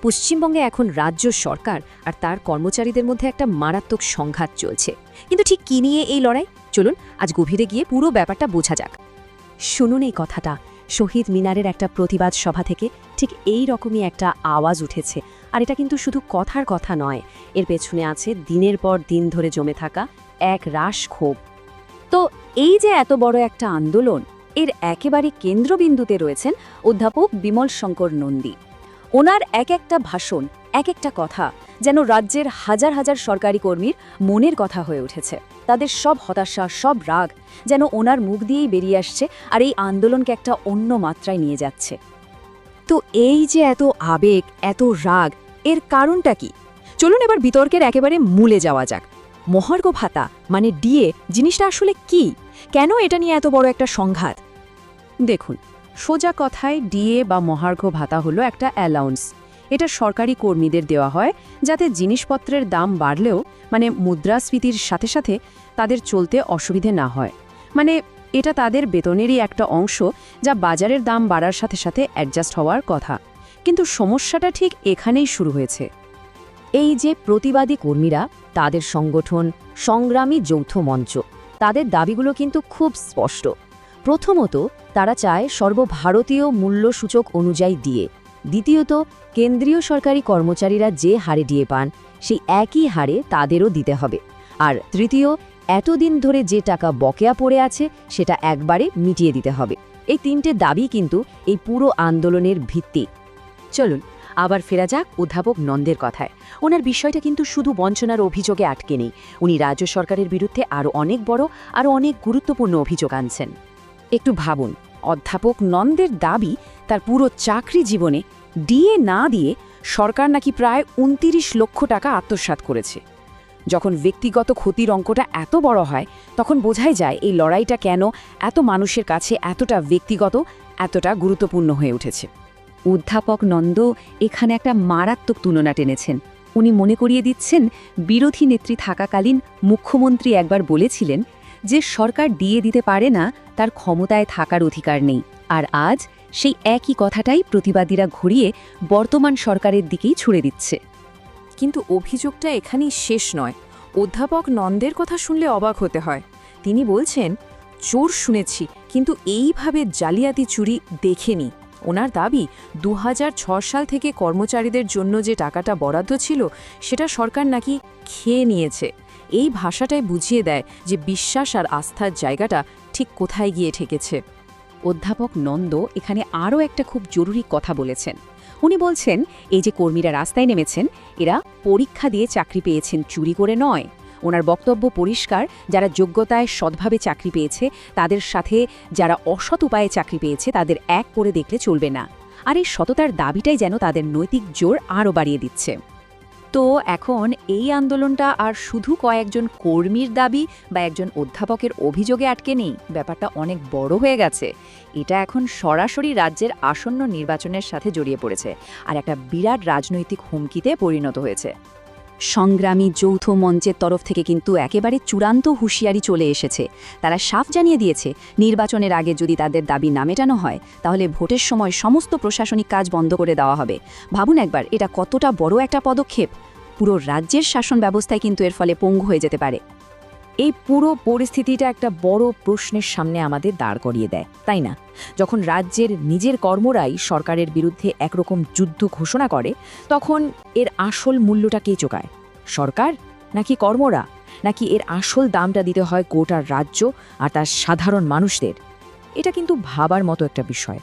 পশ্চিমবঙ্গে এখন রাজ্য সরকার আর তার কর্মচারীদের মধ্যে একটা মারাত্মক সংঘাত চলছে। কিন্তু ঠিক কী নিয়ে এই লড়াই, চলুন আজ গভীরে গিয়ে পুরো ব্যাপারটা বোঝা যাক। শুনুন এই কথাটা, শহীদ মিনারের একটা প্রতিবাদ সভা থেকে ঠিক এই রকমই একটা আওয়াজ উঠেছে। আর এটা কিন্তু শুধু কথার কথা নয়, এর পেছনে আছে দিনের পর দিন ধরে জমে থাকা এক রাশ ক্ষোভ। তো এই যে এত বড় একটা আন্দোলন, এর একেবারে কেন্দ্রবিন্দুতে রয়েছেন অধ্যাপক বিমল শঙ্কর নন্দী। ওনার এক একটা ভাষণ, এক একটা কথা যেন রাজ্যের হাজার হাজার সরকারি কর্মীর মনের কথা হয়ে উঠেছে। তাদের সব হতাশা, সব রাগ যেন ওনার মুখ দিয়েই বেরিয়ে আসছে, আর এই আন্দোলনকে একটা অন্য মাত্রায় নিয়ে যাচ্ছে। তো এই যে এত আবেগ, এত রাগ, এর কারণটা কি? চলুন এবার বিতর্কের একেবারে মূলে যাওয়া যাক। মহার্ঘ ভাতা মানে ডিএ জিনিসটা আসলে কি? কেন এটা নিয়ে এত বড় একটা সংঘাত? দেখুন, সোজা কথায় ডিএ বা মহার্ঘ ভাতা হলো একটা অ্যালাউন্স। এটা সরকারি কর্মীদের দেওয়া হয় যাতে জিনিসপত্রের দাম বাড়লেও মুদ্রাস্ফীতির সাথে সাথে তাদের চলতে অসুবিধে না হয়। এটা তাদের বেতনেরই একটা অংশ, যা বাজারের দাম বাড়ার সাথে সাথে অ্যাডজাস্ট হওয়ার কথা। কিন্তু সমস্যাটা ঠিক এখানেই শুরু হয়েছে। এই যে প্রতিবাদী কর্মীরা, তাদের সংগঠন সংগ্রামী যৌথ মঞ্চ, তাদের দাবিগুলো কিন্তু খুব স্পষ্ট। প্রথমত, তারা চায় সর্বভারতীয় মূল্যসূচক অনুযায়ী ডিএ। দ্বিতীয়ত, কেন্দ্রীয় সরকারি কর্মচারীরা যে হারে ডিএ পান সেই একই হারে তাদেরও দিতে হবে। আর তৃতীয়, এতদিন ধরে যে টাকা বকেয়া পড়ে আছে সেটা একবারে মিটিয়ে দিতে হবে। এই তিনটে দাবি কিন্তু এই পুরো আন্দোলনের ভিত্তি। চলুন আবার ফেরা যাক অধ্যাপক নন্দের কথায়। ওনার বিষয়টা কিন্তু শুধু বঞ্চনার অভিযোগে আটকে নেই, উনি রাজ্য সরকারের বিরুদ্ধে আরও অনেক বড়, আরও অনেক গুরুত্বপূর্ণ অভিযোগ আনছেন। একটু ভাবুন, অধ্যাপক নন্দের দাবি তার পুরো চাকরি জীবনে ডিএ না দিয়ে সরকার নাকি প্রায় ২৯ লক্ষ টাকা আত্মসাৎ করেছে। যখন ব্যক্তিগত ক্ষতির অঙ্কটা এত বড় হয়, তখন বোঝাই যায় এই লড়াইটা কেন এত মানুষের কাছে এতটা ব্যক্তিগত, এতটা গুরুত্বপূর্ণ হয়ে উঠেছে। অধ্যাপক নন্দ এখানে একটা মারাত্মক তুলনা টেনেছেন। উনি মনে করিয়ে দিচ্ছেন, বিরোধী নেত্রী থাকাকালীন মুখ্যমন্ত্রী একবার বলেছিলেন যে সরকার ডিএ দিতে পারে না, তার ক্ষমতায় থাকার অধিকার নেই। আর আজ সেই একই কথাটাই প্রতিবাদীরা ঘুরিয়ে বর্তমান সরকারের দিকেই ছুড়ে দিচ্ছে। কিন্তু অভিযোগটা এখানেই শেষ নয়। অধ্যাপক নন্দের কথা শুনলে অবাক হতে হয়। তিনি বলছেন, চোর শুনেছি কিন্তু এইভাবে জালিয়াতি চুরি দেখিনি। ওনার দাবি, ২০০৬ সাল থেকে কর্মচারীদের জন্য যে টাকাটা বরাদ্দ ছিল সেটা সরকার নাকি খেয়ে নিয়েছে। এই ভাষাটাই বুঝিয়ে দেয় যে বিশ্বাস আর আস্থার জায়গাটা ঠিক কোথায় গিয়ে ঠেকেছে। অধ্যাপক নন্দ এখানে আরও একটা খুব জরুরি কথা বলেছেন। উনি বলছেন, এই যে কর্মীরা রাস্তায় নেমেছেন, এরা পরীক্ষা দিয়ে চাকরি পেয়েছেন, চুরি করে নয়। ওনার বক্তব্য পরিষ্কার, যারা যোগ্যতায় সৎভাবে চাকরি পেয়েছে তাদের সাথে যারা অসৎ উপায়ে চাকরি পেয়েছে তাদের এক করে দেখলে চলবে না। আর এই সততার দাবিটাই যেন তাদের নৈতিক জোর আরও বাড়িয়ে দিচ্ছে। তো এখন এই আন্দোলনটা আর শুধু কয়েকজন কর্মীর দাবি বা একজন অধ্যাপকের অভিযোগে আটকে নেই, ব্যাপারটা অনেক বড় হয়ে গেছে। এটা এখন সরাসরি রাজ্যের আসন্ন নির্বাচনের সাথে জড়িয়ে পড়েছে, আর একটা বিরাট রাজনৈতিক হুমকিতে পরিণত হয়েছে। সংগ্রামী যৌথ মঞ্চের তরফ থেকে কিন্তু একেবারে চূড়ান্ত হুঁশিয়ারি চলে এসেছে। তারা সাফ জানিয়ে দিয়েছে, নির্বাচনের আগে যদি তাদের দাবি না মেটানো হয়, তাহলে ভোটের সময় সমস্ত প্রশাসনিক কাজ বন্ধ করে দেওয়া হবে। ভাবুন একবার, এটা কতটা বড় একটা পদক্ষেপ। পুরো রাজ্যের শাসন ব্যবস্থায় কিন্তু এর ফলে পঙ্গু হয়ে যেতে পারে। এই পুরো পরিস্থিতিটা একটা বড় প্রশ্নের সামনে আমাদের দাঁড় করিয়ে দেয়, তাই না? যখন রাজ্যের নিজের কর্মরাই সরকারের বিরুদ্ধে একরকম যুদ্ধ ঘোষণা করে, তখন এর আসল মূল্যটা কে চোকায়? সরকার নাকি কর্মরা? নাকি এর আসল দামটা দিতে হয় গোটা রাজ্য আর তার সাধারণ মানুষদের? এটা কিন্তু ভাবার মতো একটা বিষয়।